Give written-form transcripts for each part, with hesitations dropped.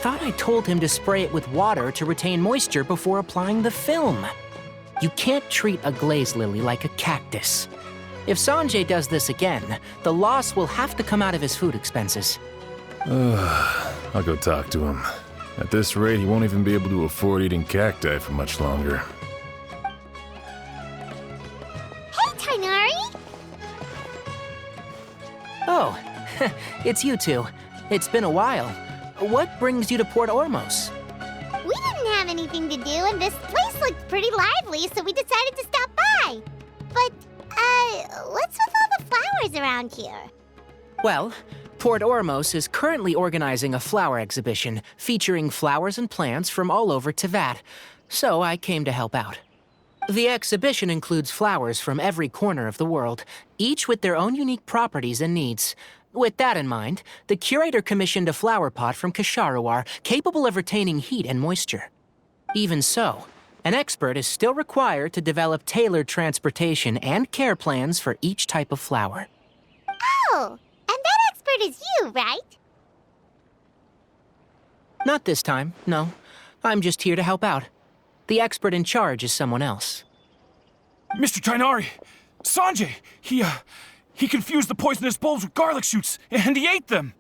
thought I told him to spray it with water to retain moisture before applying the film. You can't treat a glaze lily like a cactus. If Sanjay does this again, the loss will have to come out of his food expenses. I'll go talk to him. At this rate, he won't even be able to afford eating cacti for much longer. Hey, Tainari! Oh, it's you two. It's been a while. What brings you to Port Ormos? We didn't have anything to do, and this place looked pretty lively, so we decided to stop by. But, what's with all the flowers around here? Well, Port Ormos is currently organizing a flower exhibition featuring flowers and plants from all over Teyvat, so I came to help out. The exhibition includes flowers from every corner of the world, each with their own unique properties and needs. With that in mind, the curator commissioned a flower pot from Kasharawar capable of retaining heat and moisture. Even so, an expert is still required to develop tailored transportation and care plans for each type of flower. Oh, and that expert is you, right? Not this time, no. I'm just here to help out. The expert in charge is someone else. Mr. Tainari! Sanjay! He confused the poisonous bulbs with garlic shoots, and he ate them!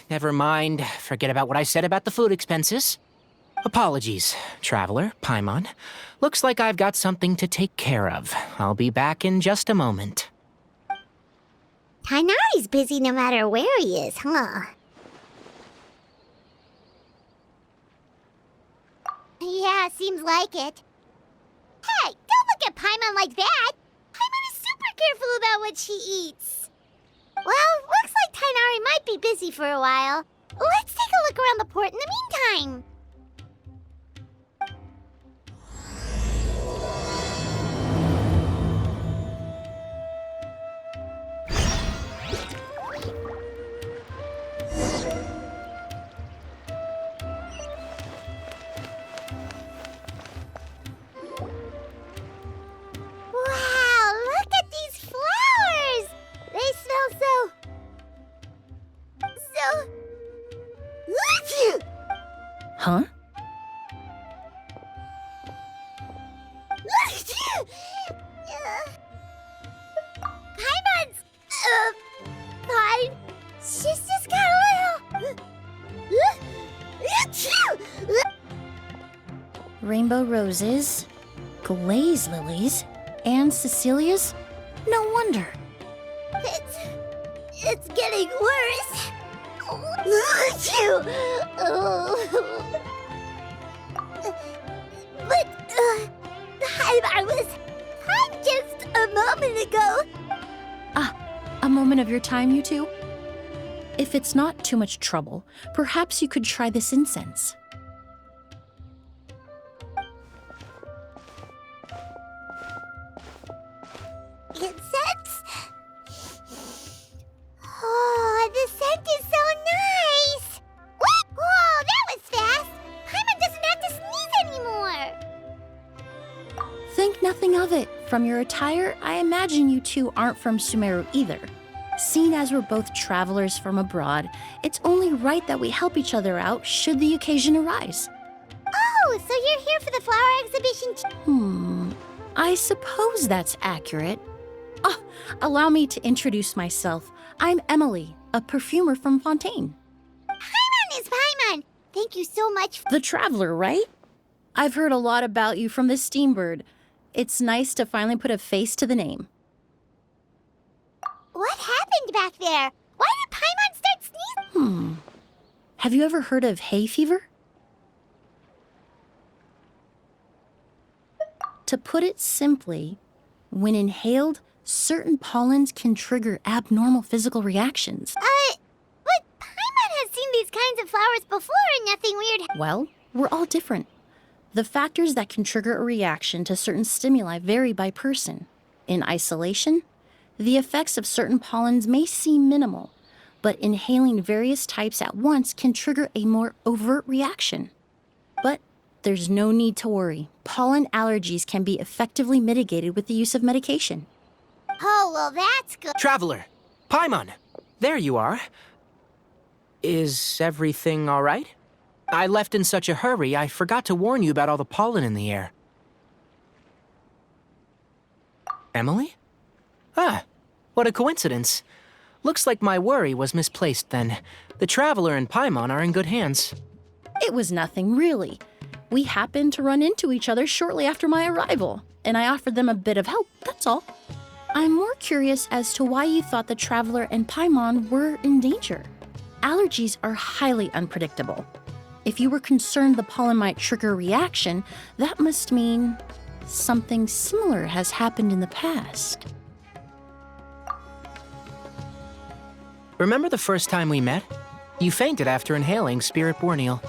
Never mind. Forget about what I said about the food expenses. Apologies, Traveler, Paimon. Looks like I've got something to take care of. I'll be back in just a moment. Tainari's busy no matter where he is, huh? Yeah, seems like it. Hey, don't look at Paimon like that! Paimon is super careful about what she eats. Well, looks like Tainari might be busy for a while. Let's take a look around the port in the meantime. Wow, look at these flowers! They smell so... Huh? Paimon's... fine. She's just got a little... Rainbow roses, glaze lilies, and Cecilia's? No wonder. It's getting worse. But, Paimon was fine just a moment ago. Ah, a moment of your time, you two? If it's not too much trouble, perhaps you could try this incense. Incense? Oh, the scent is so nice! What? Whoa, that was fast! Paimon doesn't have to sneeze anymore! Think nothing of it. From your attire, I imagine you two aren't from Sumeru either. Seeing as we're both travelers from abroad, it's only right that we help each other out should the occasion arise. Oh, so you're here for the flower exhibition too? I suppose that's accurate. Ah, allow me to introduce myself. I'm Emilie, a perfumer from Fontaine. Paimon is Paimon! Thank you so much The traveler, right? I've heard a lot about you from the Steambird. It's nice to finally put a face to the name. What happened back there? Why did Paimon start sneezing? Have you ever heard of hay fever? To put it simply, when inhaled, certain pollens can trigger abnormal physical reactions. But Paimon has seen these kinds of flowers before and nothing weird. Well, we're all different. The factors that can trigger a reaction to certain stimuli vary by person. In isolation, the effects of certain pollens may seem minimal, but inhaling various types at once can trigger a more overt reaction. But there's no need to worry. Pollen allergies can be effectively mitigated with the use of medication. Oh, well, that's good. Traveler, Paimon, there you are. Is everything all right? I left in such a hurry, I forgot to warn you about all the pollen in the air. Emilie? Ah, what a coincidence. Looks like my worry was misplaced then. The Traveler and Paimon are in good hands. It was nothing, really. We happened to run into each other shortly after my arrival, and I offered them a bit of help, that's all. I'm more curious as to why you thought the Traveler and Paimon were in danger. Allergies are highly unpredictable. If you were concerned the pollen might trigger a reaction, that must mean something similar has happened in the past. Remember the first time we met? You fainted after inhaling Spirit Borneal.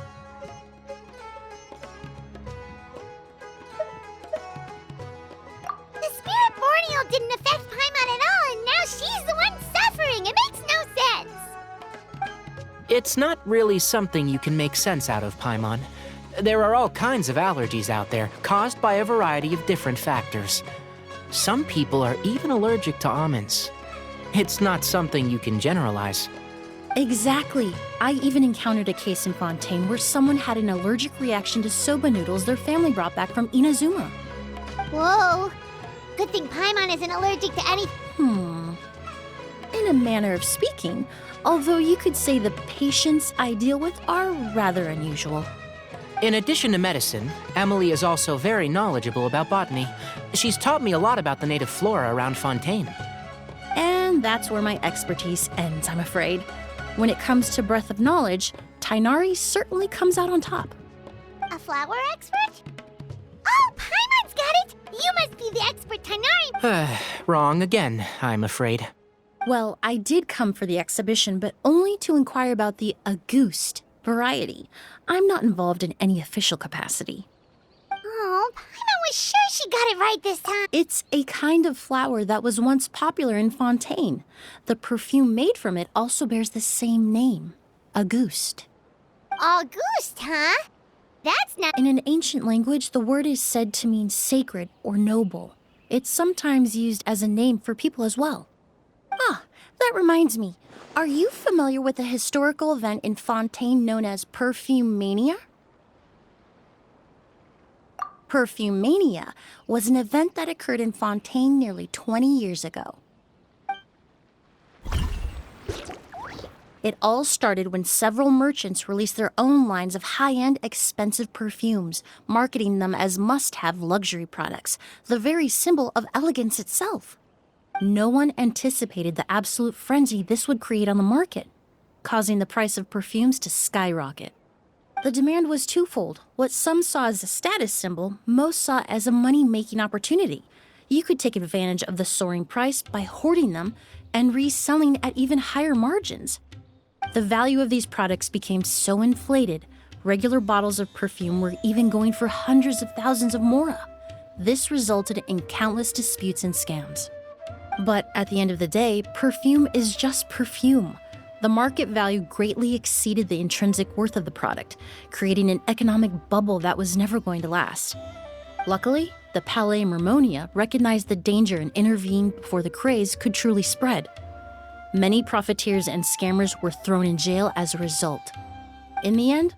The Spirit Borneal didn't affect Paimon at all, and now she's the one suffering. It makes no sense. It's not really something you can make sense out of, Paimon. There are all kinds of allergies out there, caused by a variety of different factors. Some people are even allergic to almonds. It's not something you can generalize. Exactly. I even encountered a case in Fontaine where someone had an allergic reaction to soba noodles their family brought back from Inazuma. Whoa. Good thing Paimon isn't allergic to anything. In a manner of speaking, although you could say the patients I deal with are rather unusual. In addition to medicine, Emilie is also very knowledgeable about botany. She's taught me a lot about the native flora around Fontaine. And that's where my expertise ends, I'm afraid. When it comes to breadth of knowledge, Tighnari certainly comes out on top. A flower expert? Oh, Paimon's got it! You must be the expert Tighnari. Wrong again, I'm afraid. Well, I did come for the exhibition, but only to inquire about the Auguste variety. I'm not involved in any official capacity. Oh, Paimon was sure she got it right this time. It's a kind of flower that was once popular in Fontaine. The perfume made from it also bears the same name, Auguste. Auguste, huh? That's not... In an ancient language, the word is said to mean sacred or noble. It's sometimes used as a name for people as well. Ah, that reminds me. Are you familiar with a historical event in Fontaine known as Perfume Mania? Perfume Mania was an event that occurred in Fontaine nearly 20 years ago. It all started when several merchants released their own lines of high-end, expensive perfumes, marketing them as must-have luxury products, the very symbol of elegance itself. No one anticipated the absolute frenzy this would create on the market, causing the price of perfumes to skyrocket. The demand was twofold. What some saw as a status symbol, most saw as a money-making opportunity. You could take advantage of the soaring price by hoarding them and reselling at even higher margins. The value of these products became so inflated, regular bottles of perfume were even going for hundreds of thousands of mora. This resulted in countless disputes and scams. But at the end of the day, perfume is just perfume. The market value greatly exceeded the intrinsic worth of the product, creating an economic bubble that was never going to last. Luckily, the Palais Mermonia recognized the danger and intervened before the craze could truly spread. Many profiteers and scammers were thrown in jail as a result. In the end,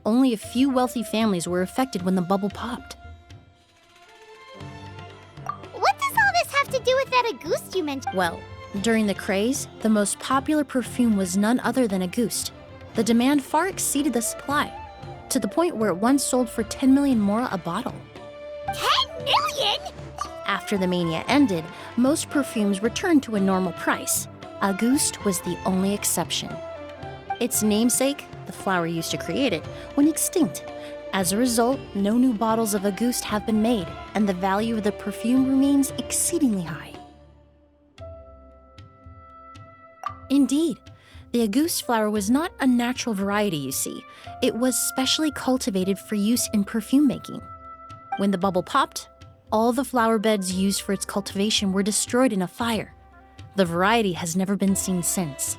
only a few wealthy families were affected when the bubble popped. What does all this have to do with that Auguste you mentioned? Well, during the craze, the most popular perfume was none other than Auguste. The demand far exceeded the supply, to the point where it once sold for 10 million mora a bottle. 10 million? After the mania ended, most perfumes returned to a normal price. Auguste was the only exception. Its namesake, the flower used to create it, went extinct. As a result, no new bottles of Auguste have been made, and the value of the perfume remains exceedingly high. Indeed, the Auguste flower was not a natural variety, you see. It was specially cultivated for use in perfume making. When the bubble popped, all the flower beds used for its cultivation were destroyed in a fire. The variety has never been seen since.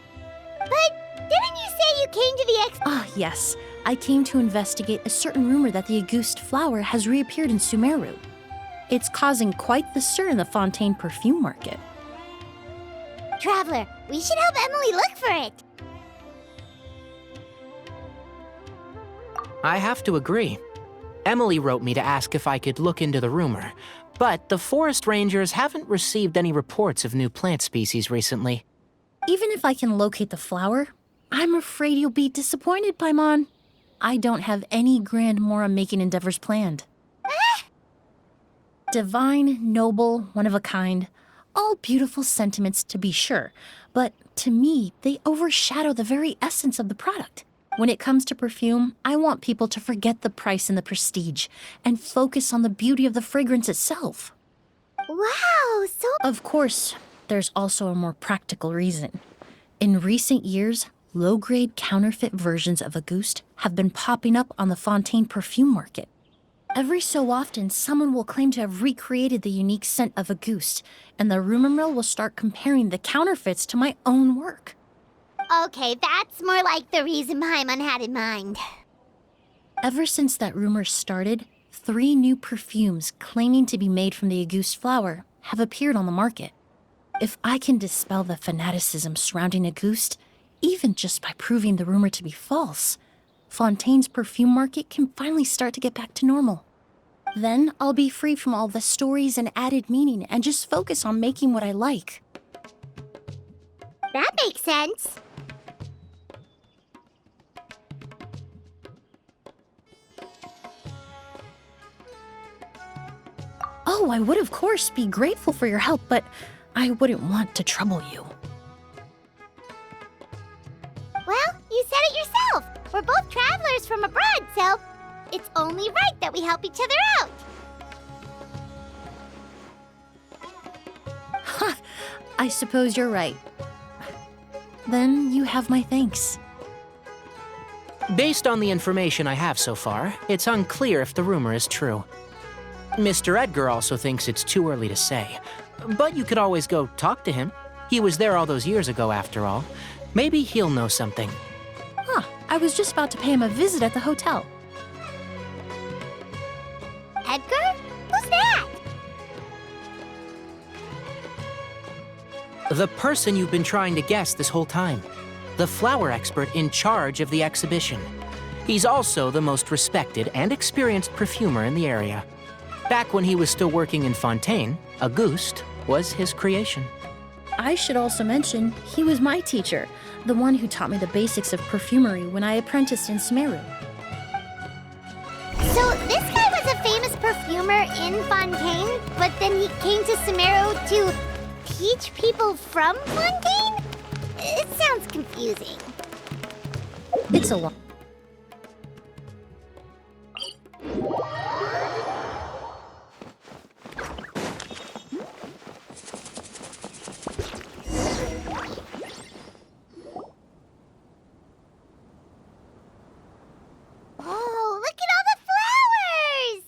But didn't you say you came to the Ah, yes. I came to investigate a certain rumor that the Auguste flower has reappeared in Sumeru. It's causing quite the stir in the Fontaine perfume market. Traveler, we should help Emilie look for it. I have to agree. Emilie wrote me to ask if I could look into the rumor, but the forest rangers haven't received any reports of new plant species recently. Even if I can locate the flower, I'm afraid you'll be disappointed, Paimon. I don't have any grand Mora-making endeavors planned. Divine, noble, one of a kind, all beautiful sentiments to be sure, but to me, they overshadow the very essence of the product. When it comes to perfume, I want people to forget the price and the prestige and focus on the beauty of the fragrance itself. Wow, so... Of course, there's also a more practical reason. In recent years, low-grade counterfeit versions of Auguste have been popping up on the Fontaine perfume market. Every so often, someone will claim to have recreated the unique scent of Auguste, and the rumor mill will start comparing the counterfeits to my own work. Okay, that's more like the reason Paimon had in mind. Ever since that rumor started, 3 new perfumes claiming to be made from the Auguste flower have appeared on the market. If I can dispel the fanaticism surrounding Auguste, even just by proving the rumor to be false, Fontaine's perfume market can finally start to get back to normal. Then I'll be free from all the stories and added meaning and just focus on making what I like. That makes sense. Oh, I would of course be grateful for your help, but I wouldn't want to trouble you. Well, you said it yourself. We're both travelers from abroad, so it's only right that we help each other out. Ha! I suppose you're right. Then you have my thanks. Based on the information I have so far, it's unclear if the rumor is true. Mr. Edgar also thinks it's too early to say, but you could always go talk to him. He was there all those years ago, after all. Maybe he'll know something. Huh, I was just about to pay him a visit at the hotel. Edgar? Who's that? The person you've been trying to guess this whole time. The flower expert in charge of the exhibition. He's also the most respected and experienced perfumer in the area. Back when he was still working in Fontaine, Auguste was his creation. I should also mention, he was my teacher, the one who taught me the basics of perfumery when I apprenticed in Sumeru. So this guy was a famous perfumer in Fontaine, but then he came to Sumeru to teach people from Fontaine? It sounds confusing. It's a lot. Oh, look at all the flowers!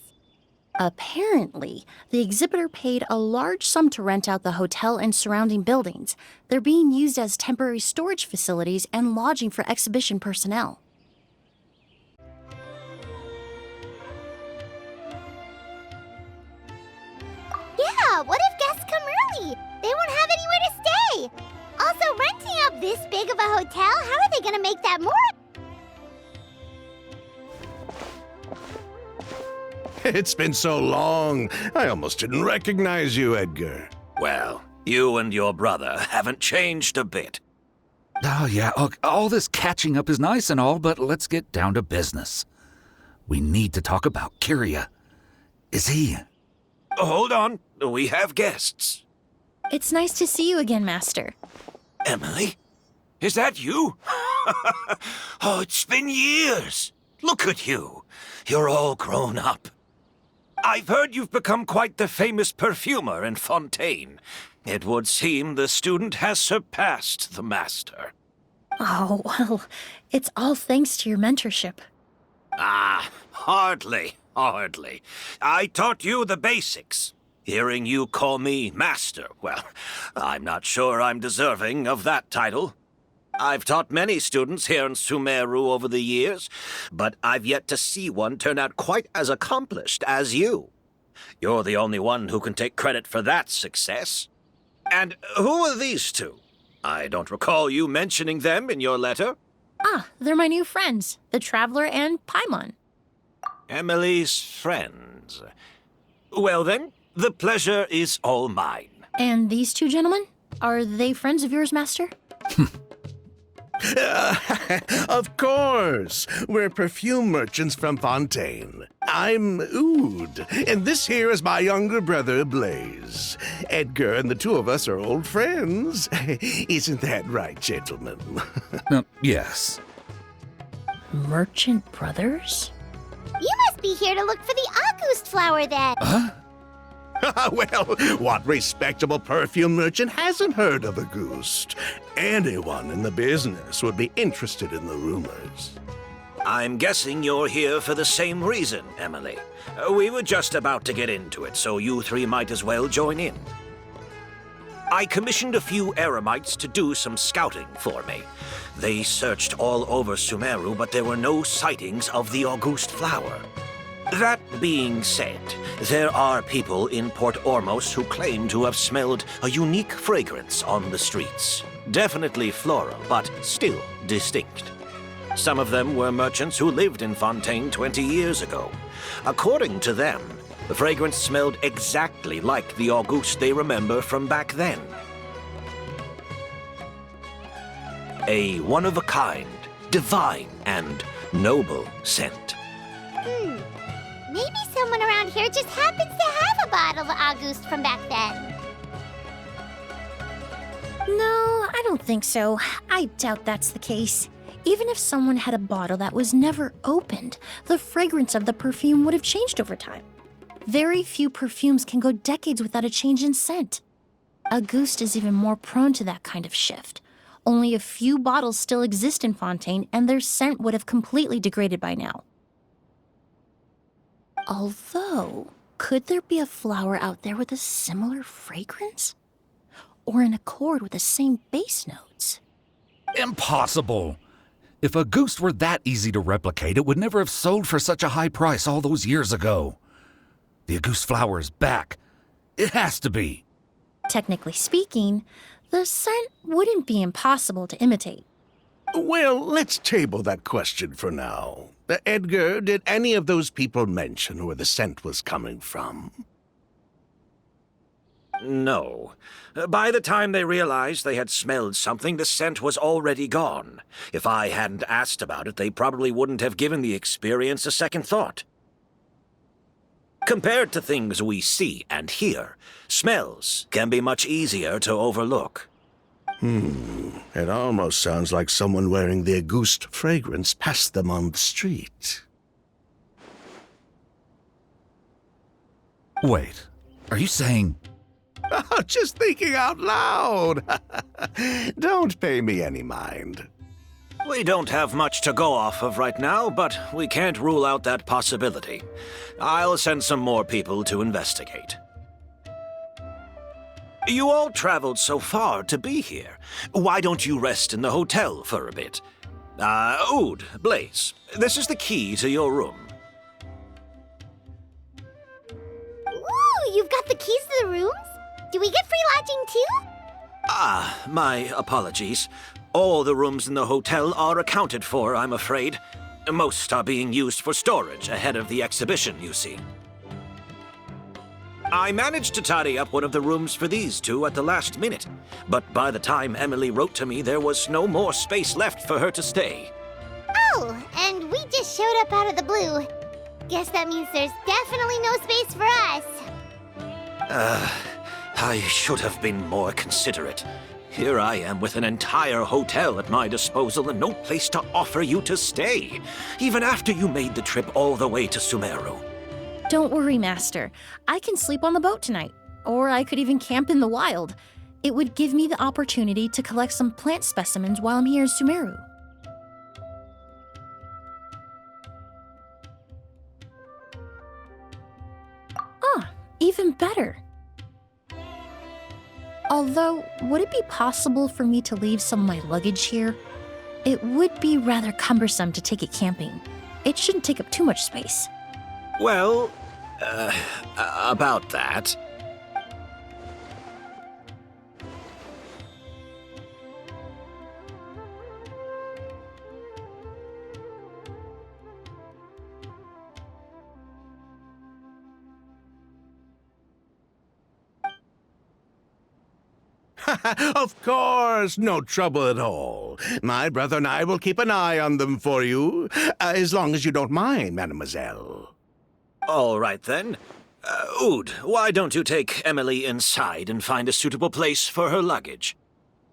Apparently, the exhibitor paid a large sum to rent out the hotel and surrounding buildings. They're being used as temporary storage facilities and lodging for exhibition personnel. Yeah, what if guests come early? They won't have anywhere to stay. Also, renting out this big of a hotel, how are they gonna make that more? It's been so long, I almost didn't recognize you, Edgar. Well, you and your brother haven't changed a bit. Oh, yeah, all this catching up is nice and all, but let's get down to business. We need to talk about Kyria. Is he... Hold on, we have guests. It's nice to see you again, Master. Emilie? Is that you? Oh, it's been years. Look at you. You're all grown up. I've heard you've become quite the famous perfumer in Fontaine. It would seem the student has surpassed the master. Oh, well, it's all thanks to your mentorship. Ah, hardly. I taught you the basics. Hearing you call me master, well, I'm not sure I'm deserving of that title. I've taught many students here in Sumeru over the years, but I've yet to see one turn out quite as accomplished as you. You're the only one who can take credit for that success. And who are these two? I don't recall you mentioning them in your letter. Ah, they're my new friends, the Traveler and Paimon. Emilie's friends. Well then, the pleasure is all mine. And these two gentlemen? Are they friends of yours, Master? Of course. We're perfume merchants from Fontaine. I'm Oud, and this here is my younger brother, Blaze. Edgar and the two of us are old friends. Isn't that right, gentlemen? Yes. Merchant brothers? You must be here to look for the August flower then. Well, what respectable perfume merchant hasn't heard of a goose? Anyone in the business would be interested in the rumors. I'm guessing you're here for the same reason, Emilie. We were just about to get into it, so you three might as well join in. I commissioned a few eremites to do some scouting for me. They searched all over Sumeru, but there were no sightings of the August flower. That being said, there are people in Port Ormos who claim to have smelled a unique fragrance on the streets. Definitely floral, but still distinct. Some of them were merchants who lived in Fontaine 20 years ago. According to them, the fragrance smelled exactly like the August they remember from back then. A one-of-a-kind, divine, and noble scent. Maybe someone around here just happens to have a bottle of August from back then. No, I don't think so. I doubt that's the case. Even if someone had a bottle that was never opened, the fragrance of the perfume would have changed over time. Very few perfumes can go decades without a change in scent. Auguste is even more prone to that kind of shift. Only a few bottles still exist in Fontaine, and their scent would have completely degraded by now. Although, could there be a flower out there with a similar fragrance? Or in accord with the same base notes? Impossible! If a goose were that easy to replicate, it would never have sold for such a high price all those years ago. The Auguste flower is back. It has to be. Technically speaking, the scent wouldn't be impossible to imitate. Well, let's table that question for now. Edgar, did any of those people mention where the scent was coming from? No. By the time they realized they had smelled something, the scent was already gone. If I hadn't asked about it, they probably wouldn't have given the experience a second thought. Compared to things we see and hear, smells can be much easier to overlook. It almost sounds like someone wearing the Auguste fragrance passed them on the street. Wait, are you saying... Oh, just thinking out loud. Don't pay me any mind. We don't have much to go off of right now, but we can't rule out that possibility. I'll send some more people to investigate. You all traveled so far to be here. Why don't you rest in the hotel for a bit? Oud, Blaze, this is the key to your room. Ooh, you've got the keys to the rooms? Do we get free lodging too? My apologies. All the rooms in the hotel are accounted for, I'm afraid. Most are being used for storage ahead of the exhibition, you see. I managed to tidy up one of the rooms for these two at the last minute, but by the time Emilie wrote to me, there was no more space left for her to stay. Oh, and we just showed up out of the blue. Guess that means there's definitely no space for us. I should have been more considerate. Here I am with an entire hotel at my disposal and no place to offer you to stay, even after you made the trip all the way to Sumeru. Don't worry, Master. I can sleep on the boat tonight. Or I could even camp in the wild. It would give me the opportunity to collect some plant specimens while I'm here in Sumeru. Ah, even better. Although, would it be possible for me to leave some of my luggage here? It would be rather cumbersome to take it camping. It shouldn't take up too much space. Well, about that. Of course, no trouble at all. My brother and I will keep an eye on them for you, as long as you don't mind, mademoiselle. All right, then. Ood, why don't you take Emilie inside and find a suitable place for her luggage?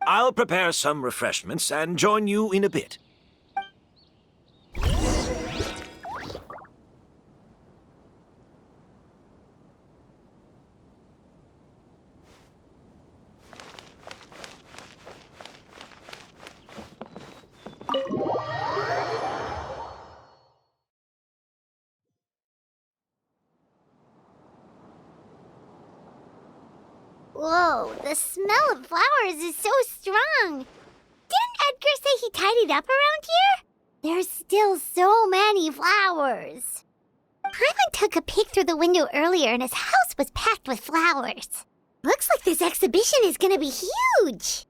I'll prepare some refreshments and join you in a bit. Whoa, the smell of flowers is so strong. Didn't Edgar say he tidied up around here? There's still so many flowers. Paimon took a peek through the window earlier and his house was packed with flowers. Looks like this exhibition is gonna be huge.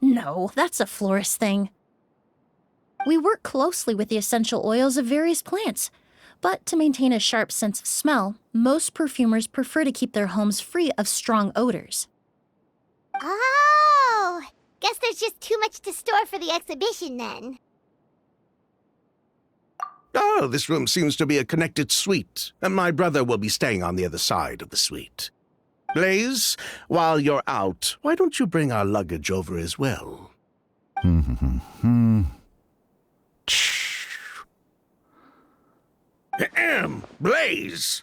No, that's a florist thing. We work closely with the essential oils of various plants, but to maintain a sharp sense of smell, most perfumers prefer to keep their homes free of strong odors. Oh, guess there's just too much to store for the exhibition then. Oh, this room seems to be a connected suite, and my brother will be staying on the other side of the suite. Blaze, while you're out, why don't you bring our luggage over as well? Blaze!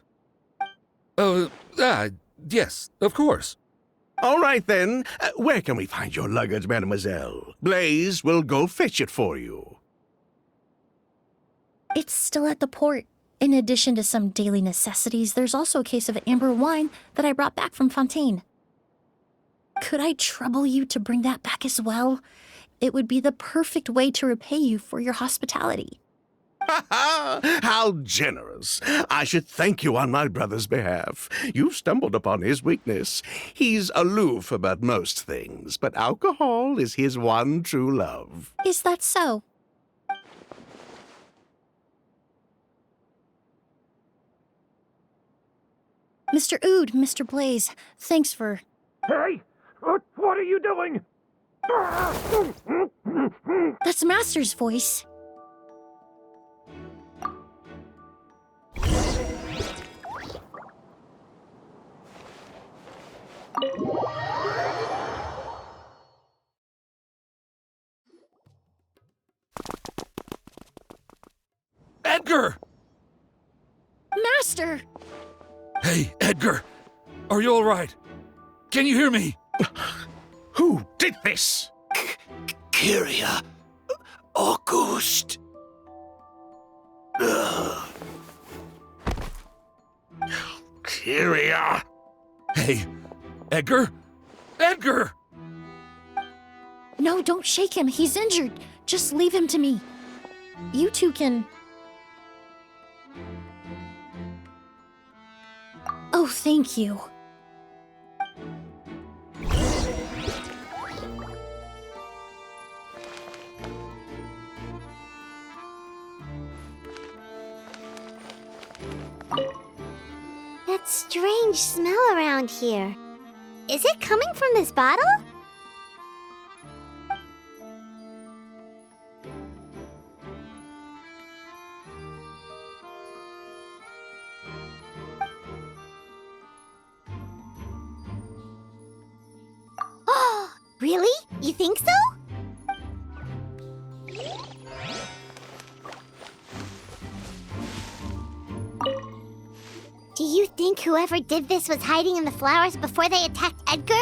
Yes, of course. All right, then. Where can we find your luggage, mademoiselle? Blaze will go fetch it for you. It's still at the port. In addition to some daily necessities, there's also a case of amber wine that I brought back from Fontaine. Could I trouble you to bring that back as well? It would be the perfect way to repay you for your hospitality. Ha ha! How generous! I should thank you on my brother's behalf. You've stumbled upon his weakness. He's aloof about most things, but alcohol is his one true love. Is that so? Mr. Ood, Mr. Blaze, thanks for... Hey! What are you doing? That's Master's voice. Edgar! Master! Hey, Edgar! Are you all right? Can you hear me? Who did this? Kyria. August. Kyria! Hey, Edgar? Edgar! No, don't shake him. He's injured. Just leave him to me. You two can... Oh, thank you. That strange smell around here. Is it coming from this bottle? Oh, really? You think so? Do you think whoever did this was hiding in the flowers before they attacked Edgar?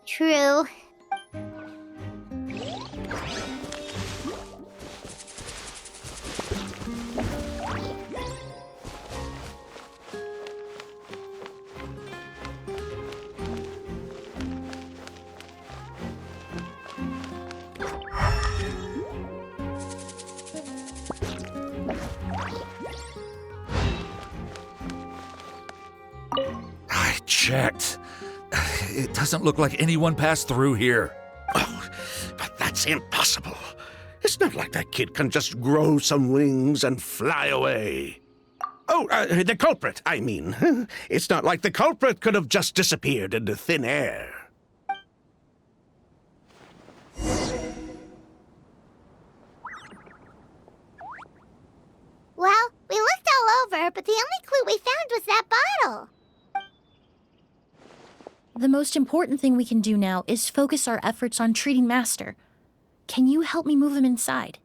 True. I checked. It doesn't look like anyone passed through here. Oh, but that's impossible. It's not like that kid can just grow some wings and fly away. Oh, the culprit, I mean. It's not like the culprit could have just disappeared into thin air. Well, we looked all over, but the only clue we found was that bottle. The most important thing we can do now is focus our efforts on treating Master. Can you help me move him inside?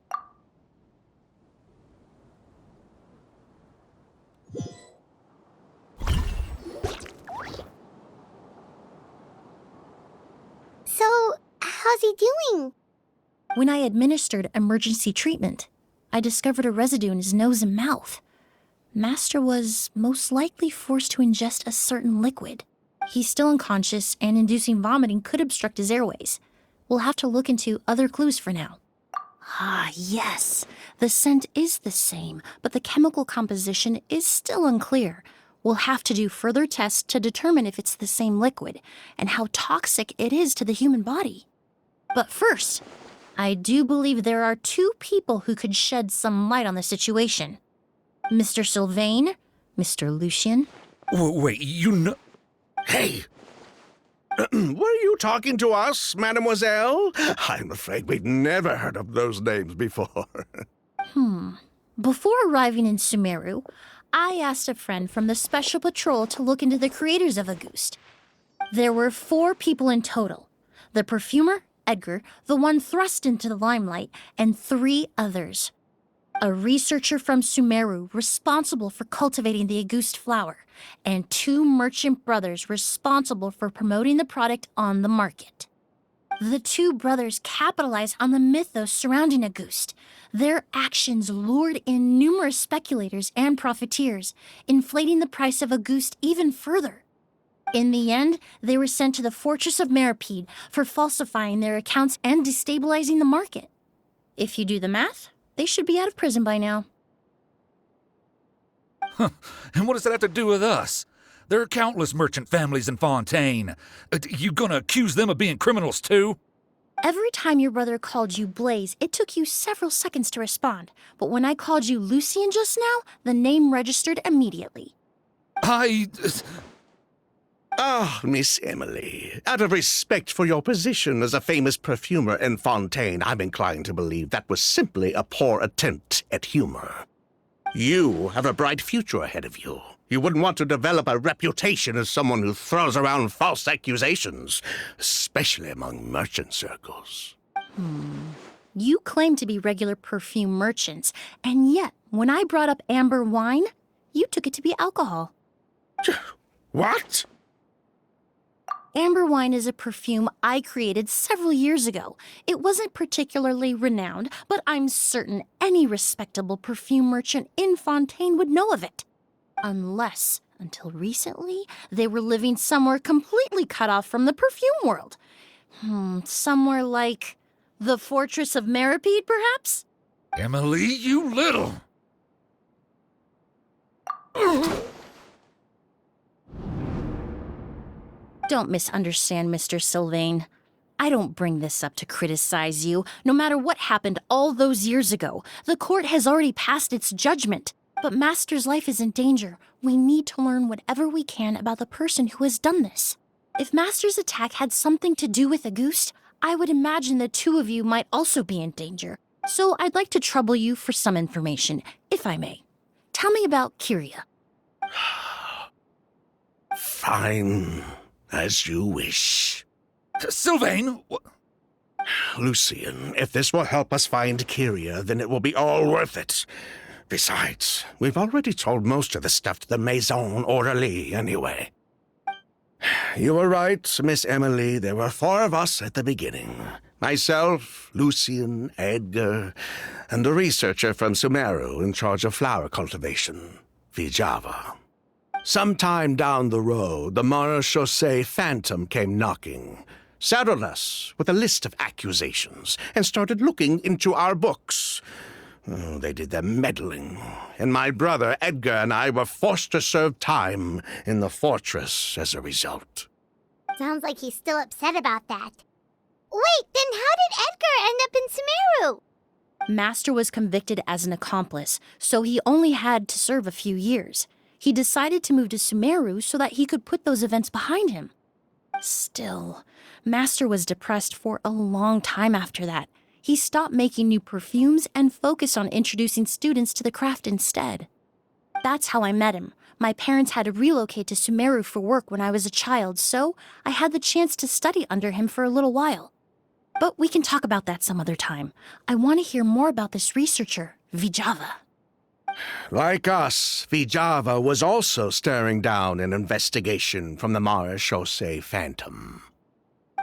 So, how's he doing? When I administered emergency treatment, I discovered a residue in his nose and mouth. Master was most likely forced to ingest a certain liquid. He's still unconscious, and inducing vomiting could obstruct his airways. We'll have to look into other clues for now. Ah, yes. The scent is the same, but the chemical composition is still unclear. We'll have to do further tests to determine if it's the same liquid and how toxic it is to the human body. But first, I do believe there are two people who could shed some light on the situation. Mr. Sylvain, Mr. Lucien. Wait, you know... Hey! Were you talking to us, mademoiselle? I'm afraid we'd never heard of those names before. Before arriving in Sumeru, I asked a friend from the Special Patrol to look into the creators of Auguste. There were 4 people in total. The perfumer, Edgar, the one thrust into the limelight, and 3 others. A researcher from Sumeru responsible for cultivating the Auguste flower, and 2 merchant brothers responsible for promoting the product on the market. The 2 brothers capitalized on the mythos surrounding Auguste. Their actions lured in numerous speculators and profiteers, inflating the price of Auguste even further. In the end, they were sent to the fortress of Meripede for falsifying their accounts and destabilizing the market. If you do the math, they should be out of prison by now. And what does that have to do with us? There are countless merchant families in Fontaine. You gonna accuse them of being criminals too? Every time your brother called you Blaze, it took you several seconds to respond. But when I called you Lucien just now, the name registered immediately. Ah, Miss Emilie, out of respect for your position as a famous perfumer in Fontaine, I'm inclined to believe that was simply a poor attempt at humor. You have a bright future ahead of you. You wouldn't want to develop a reputation as someone who throws around false accusations, especially among merchant circles. You claim to be regular perfume merchants, and yet, when I brought up amber wine, you took it to be alcohol. What? Amber wine is a perfume I created several years ago. It wasn't particularly renowned, but I'm certain any respectable perfume merchant in Fontaine would know of it. Unless, until recently, they were living somewhere completely cut off from the perfume world. Somewhere like the Fortress of Meripede, perhaps? Emilie, you little... Don't misunderstand, Mr. Sylvain. I don't bring this up to criticize you. No matter what happened all those years ago, the court has already passed its judgment. But Master's life is in danger. We need to learn whatever we can about the person who has done this. If Master's attack had something to do with Auguste, I would imagine the 2 of you might also be in danger. So I'd like to trouble you for some information, if I may. Tell me about Kyria. Fine. As you wish. Sylvain! Lucien, if this will help us find Kyria, then it will be all worth it. Besides, we've already told most of the stuff to the Maison Orderly anyway. You were right, Miss Emilie. There were 4 of us at the beginning. Myself, Lucien, Edgar, and the researcher from Sumeru in charge of flower cultivation, Vijava. Sometime down the road, the Marechaussee Phantom came knocking, saddled us with a list of accusations, and started looking into our books. Oh, they did their meddling, and my brother Edgar and I were forced to serve time in the fortress as a result. Sounds like he's still upset about that. Wait, then how did Edgar end up in Sumeru? Master was convicted as an accomplice, so he only had to serve a few years. He decided to move to Sumeru so that he could put those events behind him. Still, Master was depressed for a long time after that. He stopped making new perfumes and focused on introducing students to the craft instead. That's how I met him. My parents had to relocate to Sumeru for work when I was a child, so I had the chance to study under him for a little while. But we can talk about that some other time. I want to hear more about this researcher, Vijava. Like us, Vijava was also staring down an investigation from the Marechaussee Phantom.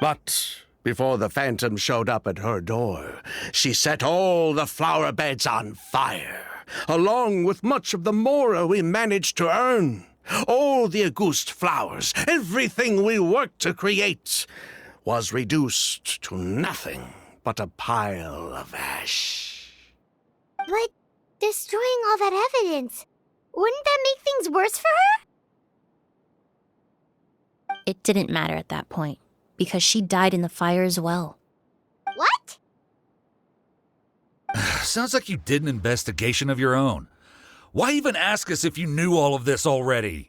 But before the Phantom showed up at her door, she set all the flower beds on fire, along with much of the mora we managed to earn. All the Auguste flowers, everything we worked to create, was reduced to nothing but a pile of ash. But destroying all that evidence, wouldn't that make things worse for her? It didn't matter at that point, because she died in the fire as well. What? Sounds like you did an investigation of your own. Why even ask us if you knew all of this already?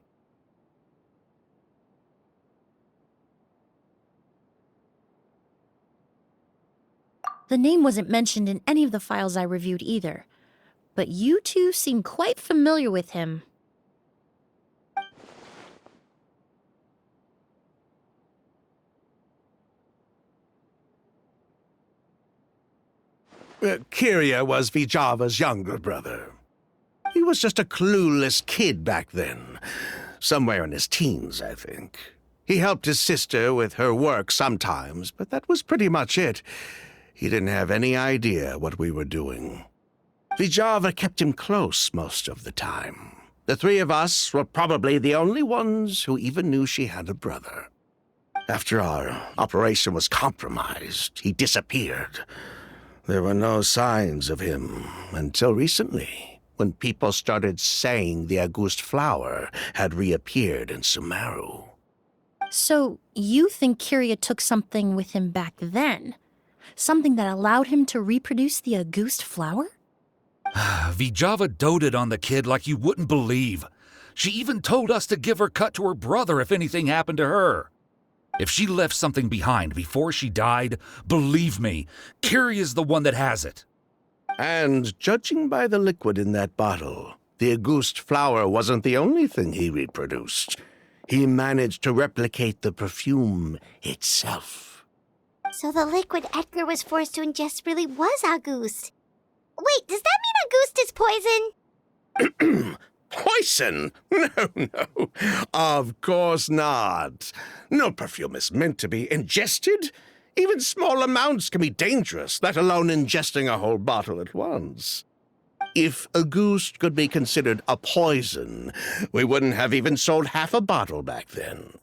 The name wasn't mentioned in any of the files I reviewed either, but you two seem quite familiar with him. Kyria was Vijava's younger brother. He was just a clueless kid back then. Somewhere in his teens, I think. He helped his sister with her work sometimes, but that was pretty much it. He didn't have any idea what we were doing. Vijava kept him close most of the time. The three of us were probably the only ones who even knew she had a brother. After our operation was compromised, he disappeared. There were no signs of him until recently, when people started saying the Auguste flower had reappeared in Sumeru. So, you think Kyria took something with him back then? Something that allowed him to reproduce the Auguste flower? Vijava doted on the kid like you wouldn't believe. She even told us to give her cut to her brother if anything happened to her. If she left something behind before she died, believe me, Kyria's the one that has it. And judging by the liquid in that bottle, the Auguste flower wasn't the only thing he reproduced. He managed to replicate the perfume itself. So the liquid Edgar was forced to ingest really was Auguste. Wait, does that mean Auguste is poison? Poison? No. Of course not. No perfume is meant to be ingested. Even small amounts can be dangerous, let alone ingesting a whole bottle at once. If Auguste could be considered a poison, we wouldn't have even sold half a bottle back then.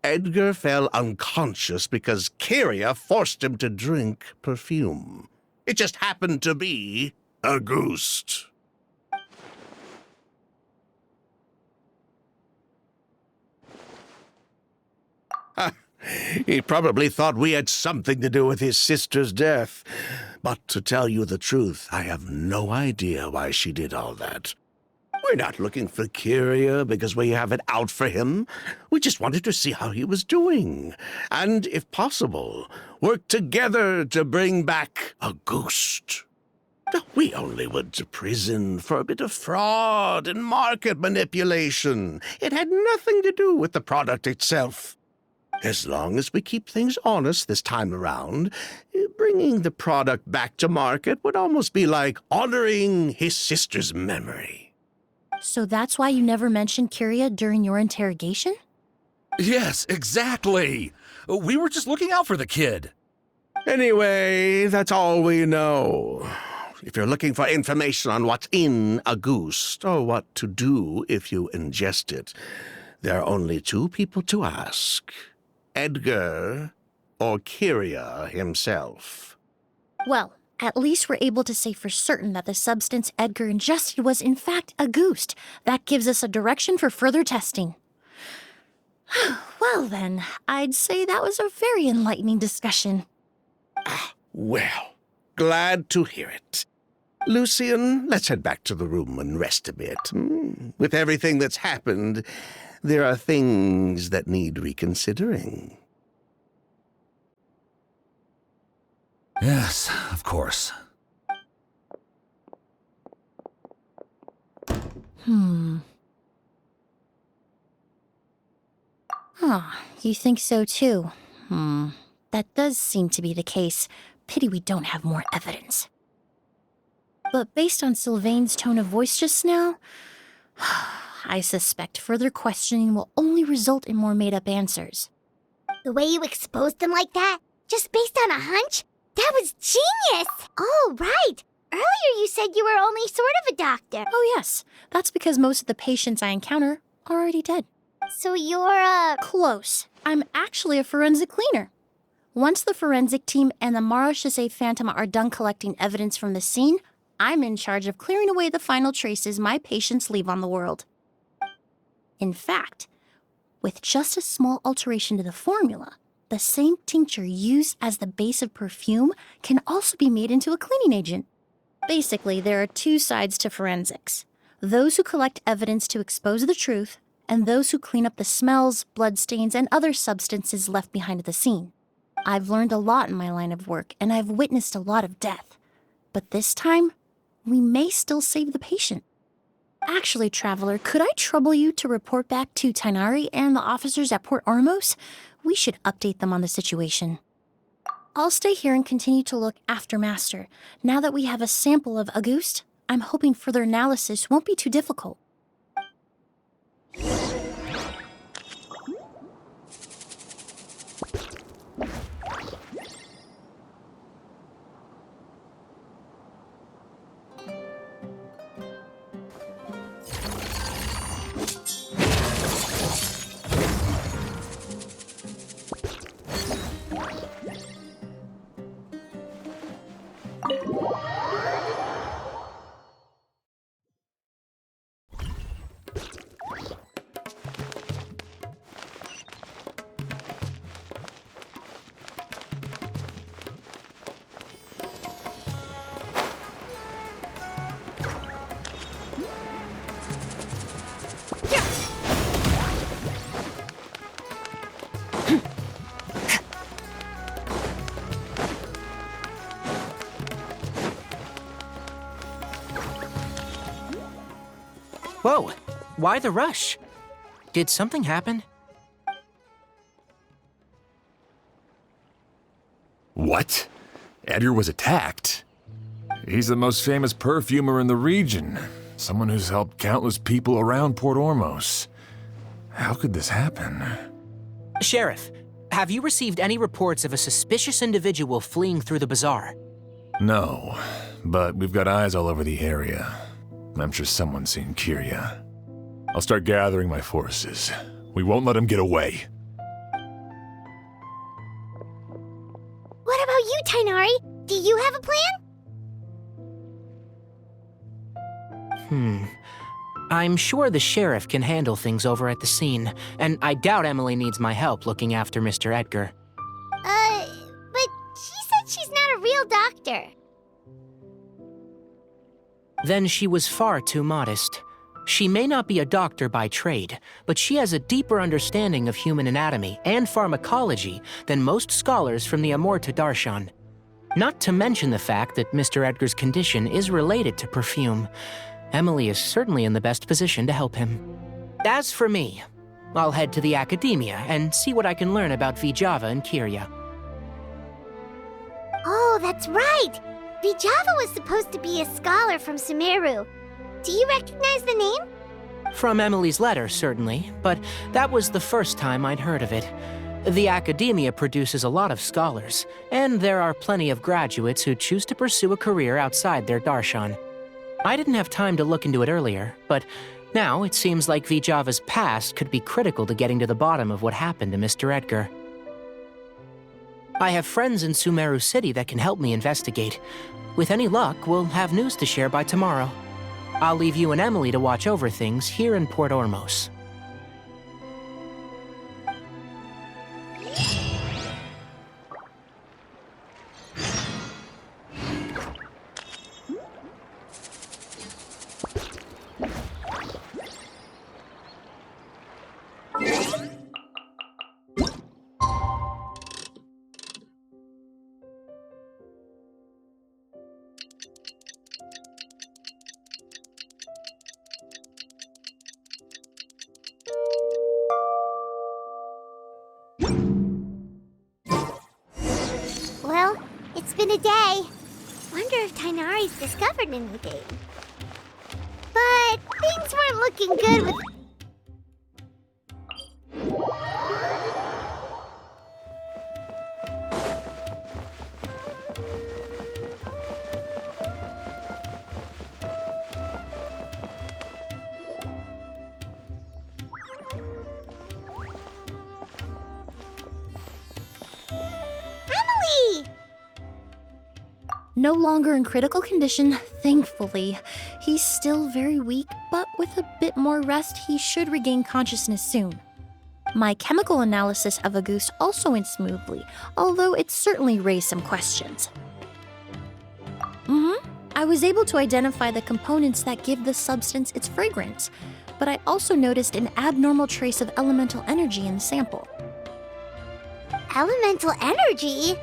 Edgar fell unconscious because Kyria forced him to drink perfume. It just happened to be Auguste. He probably thought we had something to do with his sister's death. But to tell you the truth, I have no idea why she did all that. We're not looking for Kyria because we have it out for him. We just wanted to see how he was doing. And, if possible, work together to bring back Auguste. We only went to prison for a bit of fraud and market manipulation. It had nothing to do with the product itself. As long as we keep things honest this time around, bringing the product back to market would almost be like honoring his sister's memory. So that's why you never mentioned Kyria during your interrogation? Yes, exactly. We were just looking out for the kid. Anyway, that's all we know. If you're looking for information on what's in Auguste, or what to do if you ingest it, there are only two people to ask. Edgar or Kyria himself. Well, at least we're able to say for certain that the substance Edgar ingested was in fact Auguste. That gives us a direction for further testing. Well then, I'd say that was a very enlightening discussion. Well, glad to hear it. Lucian, let's head back to the room and rest a bit. With everything that's happened, there are things that need reconsidering. Yes, of course. You think so too? That does seem to be the case. Pity we don't have more evidence. But based on Sylvain's tone of voice just now, I suspect further questioning will only result in more made-up answers. The way you exposed them like that, just based on a hunch? That was genius! Oh, right. Earlier you said you were only sort of a doctor. Oh yes, that's because most of the patients I encounter are already dead. So you're Close. I'm actually a forensic cleaner. Once the forensic team and the Marechaussee Phantom are done collecting evidence from the scene, I'm in charge of clearing away the final traces my patients leave on the world. In fact, with just a small alteration to the formula, the same tincture used as the base of perfume can also be made into a cleaning agent. Basically, there are two sides to forensics. Those who collect evidence to expose the truth, and those who clean up the smells, bloodstains, and other substances left behind at the scene. I've learned a lot in my line of work, and I've witnessed a lot of death. But this time, we may still save the patient. Actually, Traveler, could I trouble you to report back to Tainari and the officers at Port Ormos? We should update them on the situation. I'll stay here and continue to look after Master. Now that we have a sample of Auguste, I'm hoping further analysis won't be too difficult. Whoa, why the rush? Did something happen? What? Edgar was attacked? He's the most famous perfumer in the region. Someone who's helped countless people around Port Ormos. How could this happen? Sheriff, have you received any reports of a suspicious individual fleeing through the bazaar? No, but we've got eyes all over the area. I'm sure someone's seen Kyria. I'll start gathering my forces. We won't let him get away. What about you, Tainari? Do you have a plan? I'm sure the sheriff can handle things over at the scene, and I doubt Emilie needs my help looking after Mr. Edgar. But she said she's not a real doctor. Then she was far too modest. She may not be a doctor by trade, but she has a deeper understanding of human anatomy and pharmacology than most scholars from the Amurta Darshan. Not to mention the fact that Mr. Edgar's condition is related to perfume. Emilie is certainly in the best position to help him. As for me, I'll head to the academia and see what I can learn about Vijava and Kyria. Oh, that's right! Vijava was supposed to be a scholar from Sumeru. Do you recognize the name? From Emilie's letter, certainly, but that was the first time I'd heard of it. The academia produces a lot of scholars, and there are plenty of graduates who choose to pursue a career outside their darshan. I didn't have time to look into it earlier, but now it seems like Vijava's past could be critical to getting to the bottom of what happened to Mr. Edgar. I have friends in Sumeru City that can help me investigate. With any luck, we'll have news to share by tomorrow. I'll leave you and Emilie to watch over things here in Port Ormos. a day. Wonder if Tainari's discovered anything. But things weren't looking good with... Emilie! No longer in critical condition, thankfully. He's still very weak, but with a bit more rest, he should regain consciousness soon. My chemical analysis of Auguste also went smoothly, although it certainly raised some questions. I was able to identify the components that give the substance its fragrance, but I also noticed an abnormal trace of elemental energy in the sample. Elemental energy?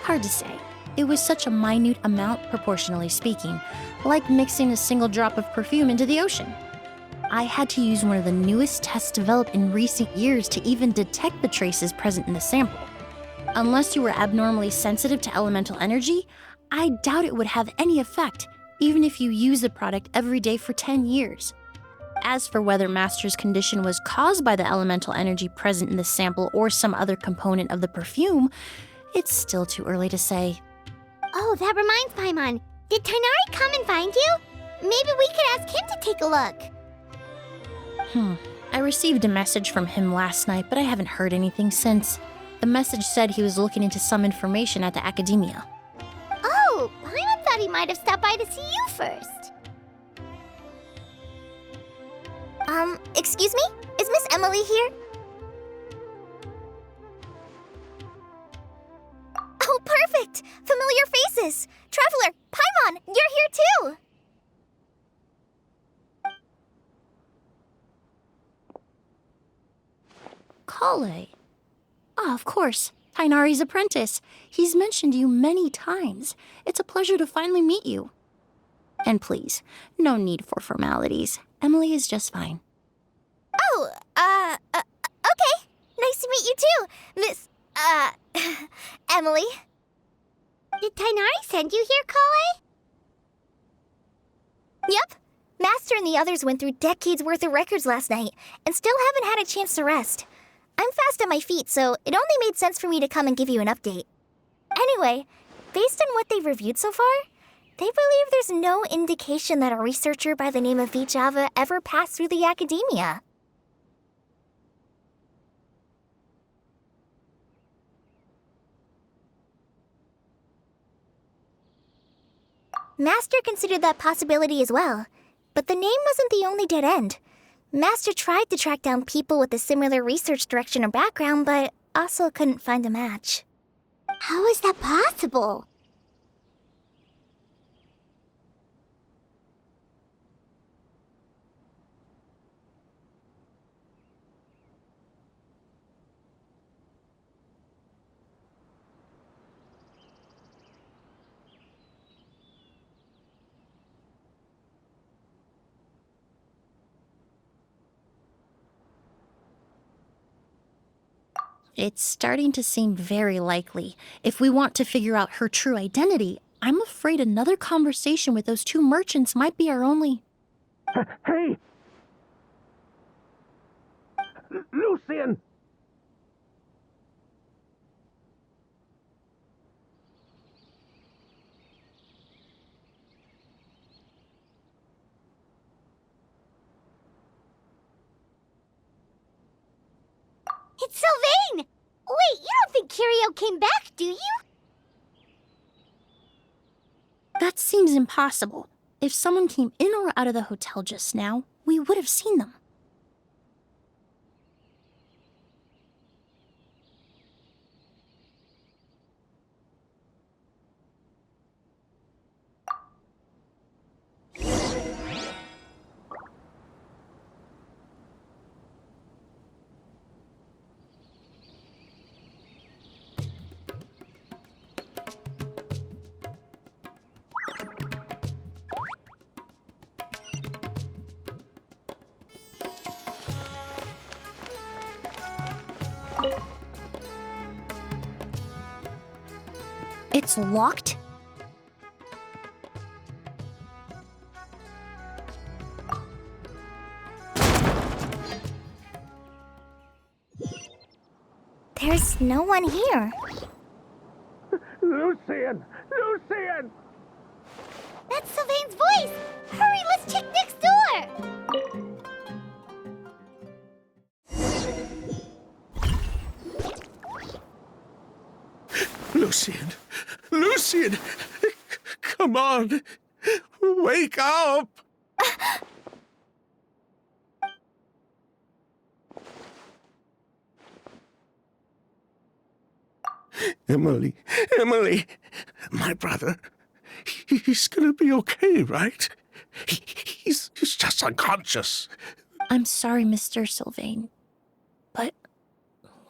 Hard to say. It was such a minute amount, proportionally speaking, like mixing a single drop of perfume into the ocean. I had to use one of the newest tests developed in recent years to even detect the traces present in the sample. Unless you were abnormally sensitive to elemental energy, I doubt it would have any effect, even if you use the product every day for 10 years. As for whether Master's condition was caused by the elemental energy present in the sample or some other component of the perfume, it's still too early to say. Oh, that reminds Paimon. Did Tainari come and find you? Maybe we could ask him to take a look. I received a message from him last night, but I haven't heard anything since. The message said he was looking into some information at the academia. Oh, Paimon thought he might have stopped by to see you first. Excuse me? Is Miss Emilie here? Oh, perfect! Familiar faces! Traveler, Paimon, you're here too! Kale. Ah, of course. Tainari's apprentice. He's mentioned you many times. It's a pleasure to finally meet you. And please, no need for formalities. Emilie is just fine. Oh, okay. Nice to meet you too, Miss, Emilie. Did Tainari send you here, Kale? Yep. Master and the others went through decades worth of records last night, and still haven't had a chance to rest. I'm fast on my feet, so it only made sense for me to come and give you an update. Anyway, based on what they've reviewed so far, they believe there's no indication that a researcher by the name of Vichava ever passed through the academia. Master considered that possibility as well, but the name wasn't the only dead end. Master tried to track down people with a similar research direction or background, but also couldn't find a match. How is that possible? It's starting to seem very likely. If we want to figure out her true identity, I'm afraid another conversation with those two merchants might be our only... Hey! Lucian! It's Sylvain! Wait, you don't think Kirio came back, do you? That seems impossible. If someone came in or out of the hotel just now, we would have seen them. It's locked? There's no one here. Lucian! Lucian! That's Sylvain's voice! Hurry, let's check next door! Lucian! Lucian! Come on! Wake up! Emilie, Emilie, my brother, he's gonna be okay, right? He's just unconscious. I'm sorry, Mr. Sylvain, but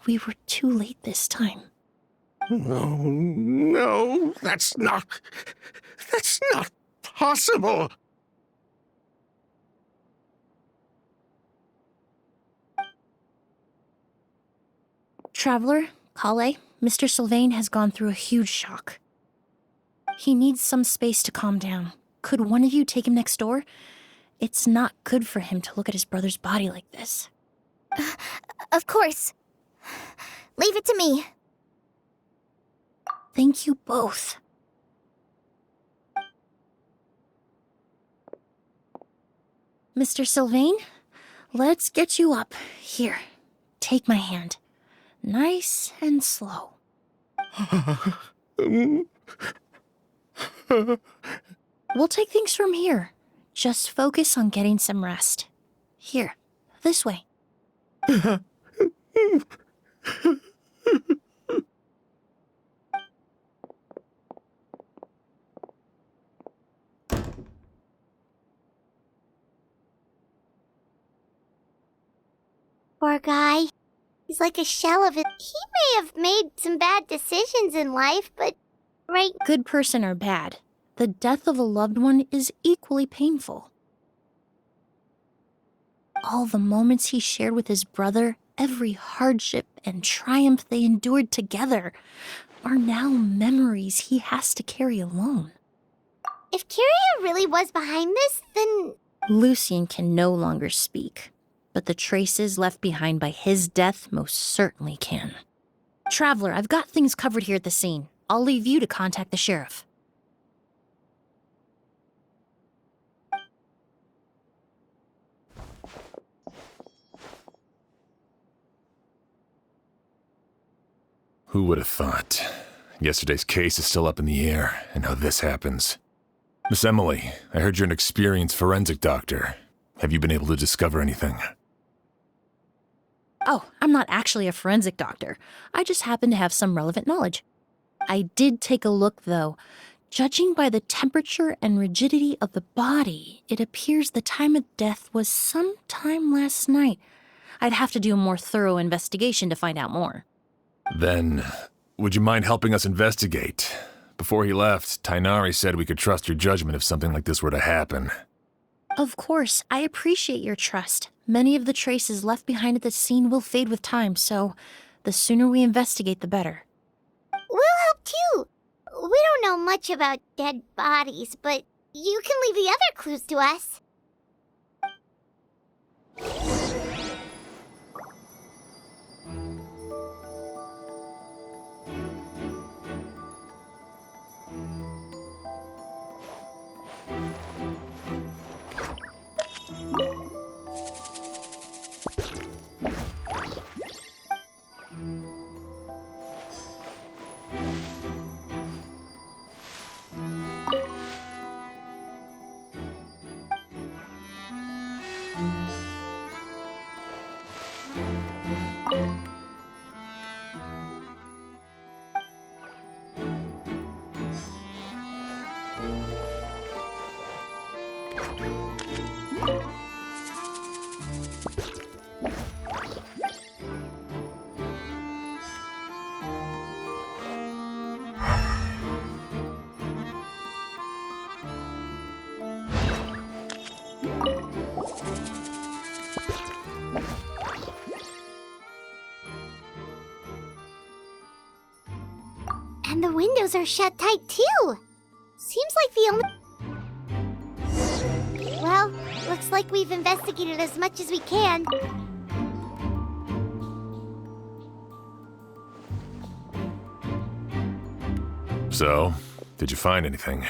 we were too late this time. No, that's not possible. Traveler, Kale, Mr. Sylvain has gone through a huge shock. He needs some space to calm down. Could one of you take him next door? It's not good for him to look at his brother's body like this. Of course. Leave it to me. Thank you both. Mr. Sylvain, let's get you up. Here, take my hand. Nice and slow. We'll take things from here. Just focus on getting some rest. Here, this way. Poor guy. He's like a shell of it. He may have made some bad decisions in life, but right. Good person or bad, the death of a loved one is equally painful. All the moments he shared with his brother, every hardship and triumph they endured together, are now memories he has to carry alone. If Kyria really was behind this, then Lucian can no longer speak, but the traces left behind by his death most certainly can. Traveler, I've got things covered here at the scene. I'll leave you to contact the sheriff. Who would have thought? Yesterday's case is still up in the air, and now this happens. Miss Emilie, I heard you're an experienced forensic doctor. Have you been able to discover anything? Oh, I'm not actually a forensic doctor. I just happen to have some relevant knowledge. I did take a look, though. Judging by the temperature and rigidity of the body, it appears the time of death was sometime last night. I'd have to do a more thorough investigation to find out more. Then, would you mind helping us investigate? Before he left, Tainari said we could trust your judgment if something like this were to happen. Of course, I appreciate your trust. Many of the traces left behind at the scene will fade with time, so the sooner we investigate, the better. we'll help too. We don't know much about dead bodies, but you can leave the other clues to us. And the windows are shut tight, too. Seems like the only... Well, looks like we've investigated as much as we can. So, did you find anything?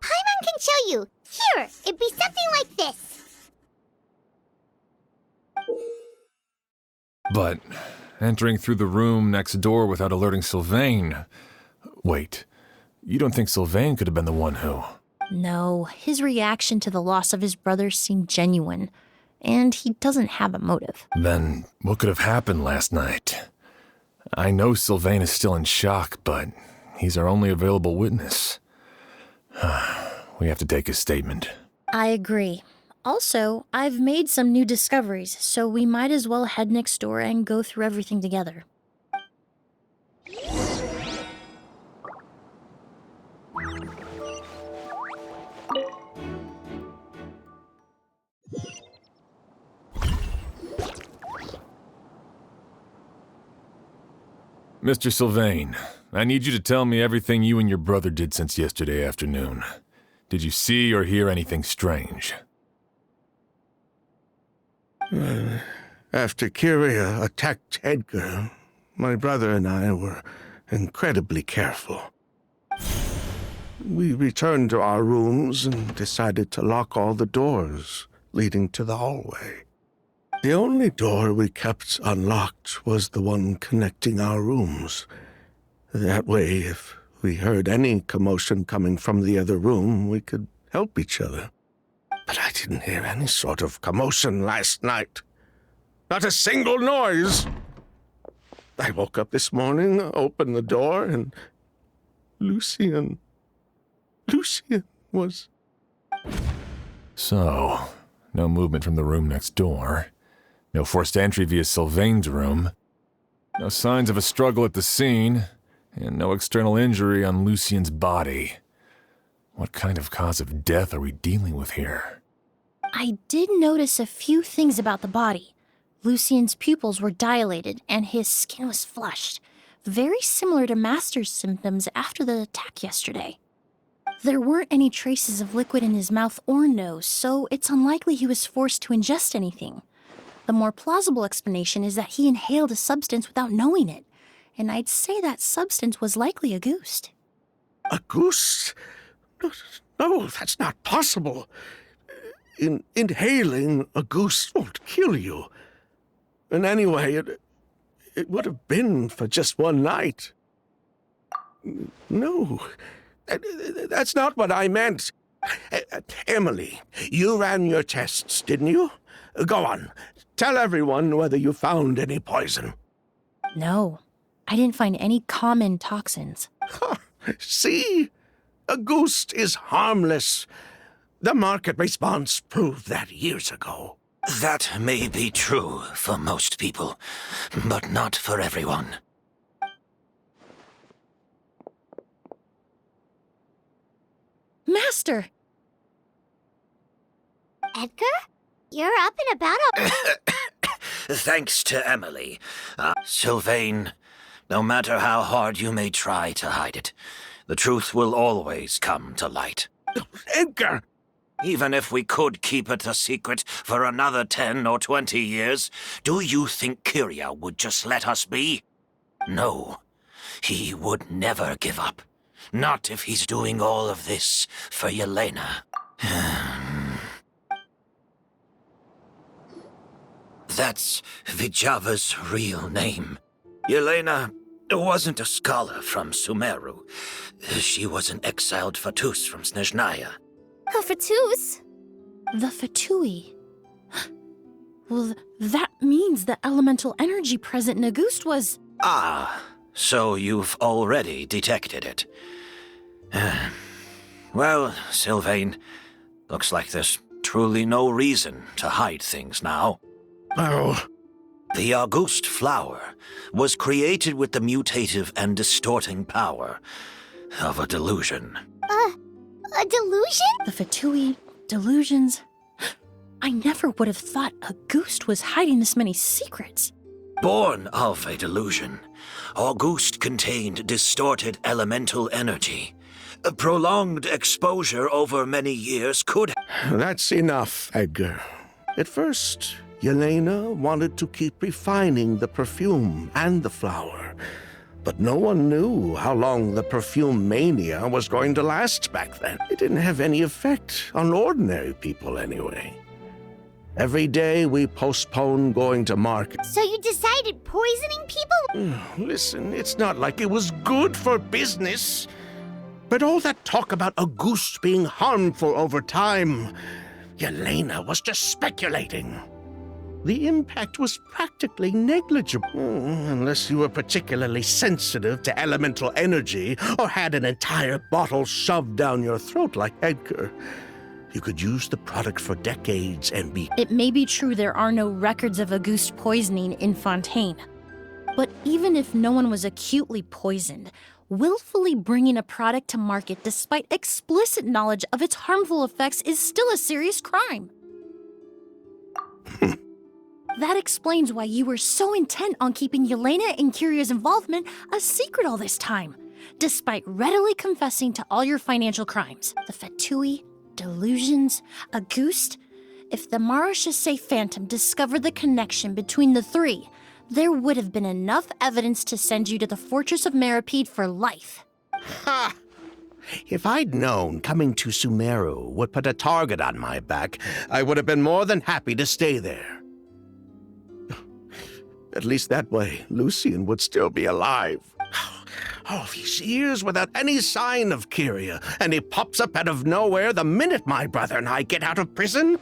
Paimon can show you. Here, it'd be something like this. But entering through the room next door without alerting Sylvain... Wait, you don't think Sylvain could have been the one who... No, his reaction to the loss of his brother seemed genuine, and he doesn't have a motive. Then what could have happened last night? I know Sylvain is still in shock, but he's our only available witness. We have to take his statement. I agree. Also, I've made some new discoveries, so we might as well head next door and go through everything together. Mr. Sylvain, I need you to tell me everything you and your brother did since yesterday afternoon. Did you see or hear anything strange? After Kyria attacked Edgar, my brother and I were incredibly careful. We returned to our rooms and decided to lock all the doors leading to the hallway. The only door we kept unlocked was the one connecting our rooms. That way, if we heard any commotion coming from the other room, we could help each other. But I didn't hear any sort of commotion last night. Not a single noise. I woke up this morning, opened the door, and Lucian was... So, no movement from the room next door. No forced entry via Sylvain's room. No signs of a struggle at the scene. And no external injury on Lucian's body. What kind of cause of death are we dealing with here? I did notice a few things about the body. Lucian's pupils were dilated, and his skin was flushed, very similar to Master's symptoms after the attack yesterday. There weren't any traces of liquid in his mouth or nose, so it's unlikely he was forced to ingest anything. The more plausible explanation is that he inhaled a substance without knowing it, and I'd say that substance was likely a ghost. A goose? No, that's not possible. Inhaling a goose won't kill you. And anyway, it would have been for just one night. No, that's not what I meant. Emilie, you ran your tests, didn't you? Go on, tell everyone whether you found any poison. No, I didn't find any common toxins. See? A ghost is harmless. The market response proved that years ago. That may be true for most people, but not for everyone. Master! Edgar? You're up and about all... Thanks to Emilie. Sylvain, no matter how hard you may try to hide it, the truth will always come to light. Edgar! Even if we could keep it a secret for another 10 or 20 years, do you think Kyria would just let us be? No, he would never give up. Not if he's doing all of this for Yelena. That's Vijava's real name. Yelena wasn't a scholar from Sumeru. She was an exiled Fatus from Snezhnaya. A Fatus? The Fatui. Well, that means the elemental energy present in Auguste was... Ah, so you've already detected it. Well, Sylvain, looks like there's truly no reason to hide things now. Oh, The Auguste flower was created with the mutative and distorting power of a delusion. A delusion? The Fatui, delusions... I never would have thought a ghost was hiding this many secrets. Born of a delusion, Auguste contained distorted elemental energy. A prolonged exposure over many years could... That's enough, Edgar. At first, Yelena wanted to keep refining the perfume and the flower. But no one knew how long the perfume mania was going to last back then. It didn't have any effect on ordinary people anyway. Every day we postponed going to market. So you decided poisoning people? Listen, it's not like it was good for business. But all that talk about Auguste being harmful over time, Yelena was just speculating. The impact was practically negligible, unless you were particularly sensitive to elemental energy or had an entire bottle shoved down your throat like Edgar. You could use the product for decades and be... It may be true there are no records of Auguste poisoning in Fontaine. But even if no one was acutely poisoned, willfully bringing a product to market despite explicit knowledge of its harmful effects is still a serious crime. That explains why you were so intent on keeping Yelena and Kiria's involvement a secret all this time, despite readily confessing to all your financial crimes. The Fatui, delusions, Auguste. If the Marechaussee Phantom discovered the connection between the three, there would have been enough evidence to send you to the Fortress of Meripede for life. Ha! If I'd known coming to Sumeru would put a target on my back, I would have been more than happy to stay there. At least that way, Lucien would still be alive. All these years without any sign of Kyria, and he pops up out of nowhere the minute my brother and I get out of prison?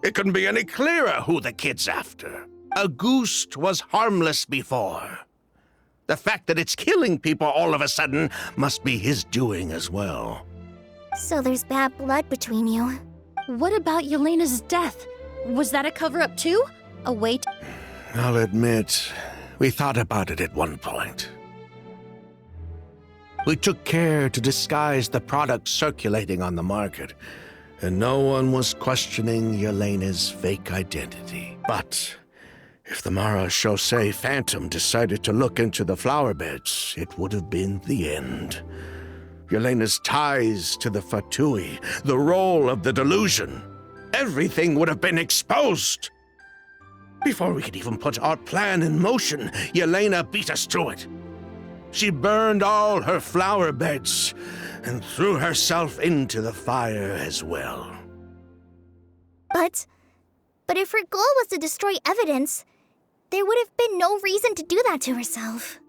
It couldn't be any clearer who the kid's after. Auguste was harmless before. The fact that it's killing people all of a sudden must be his doing as well. So there's bad blood between you. What about Yelena's death? Was that a cover-up too? A way to... I'll admit, we thought about it at one point. We took care to disguise the product circulating on the market, and no one was questioning Yelena's fake identity. But if the Marechaussee Phantom decided to look into the flower beds, it would have been the end. Yelena's ties to the Fatui, the role of the delusion, everything would have been exposed. Before we could even put our plan in motion, Yelena beat us to it. She burned all her flower beds and threw herself into the fire as well. But if her goal was to destroy evidence, there would have been no reason to do that to herself.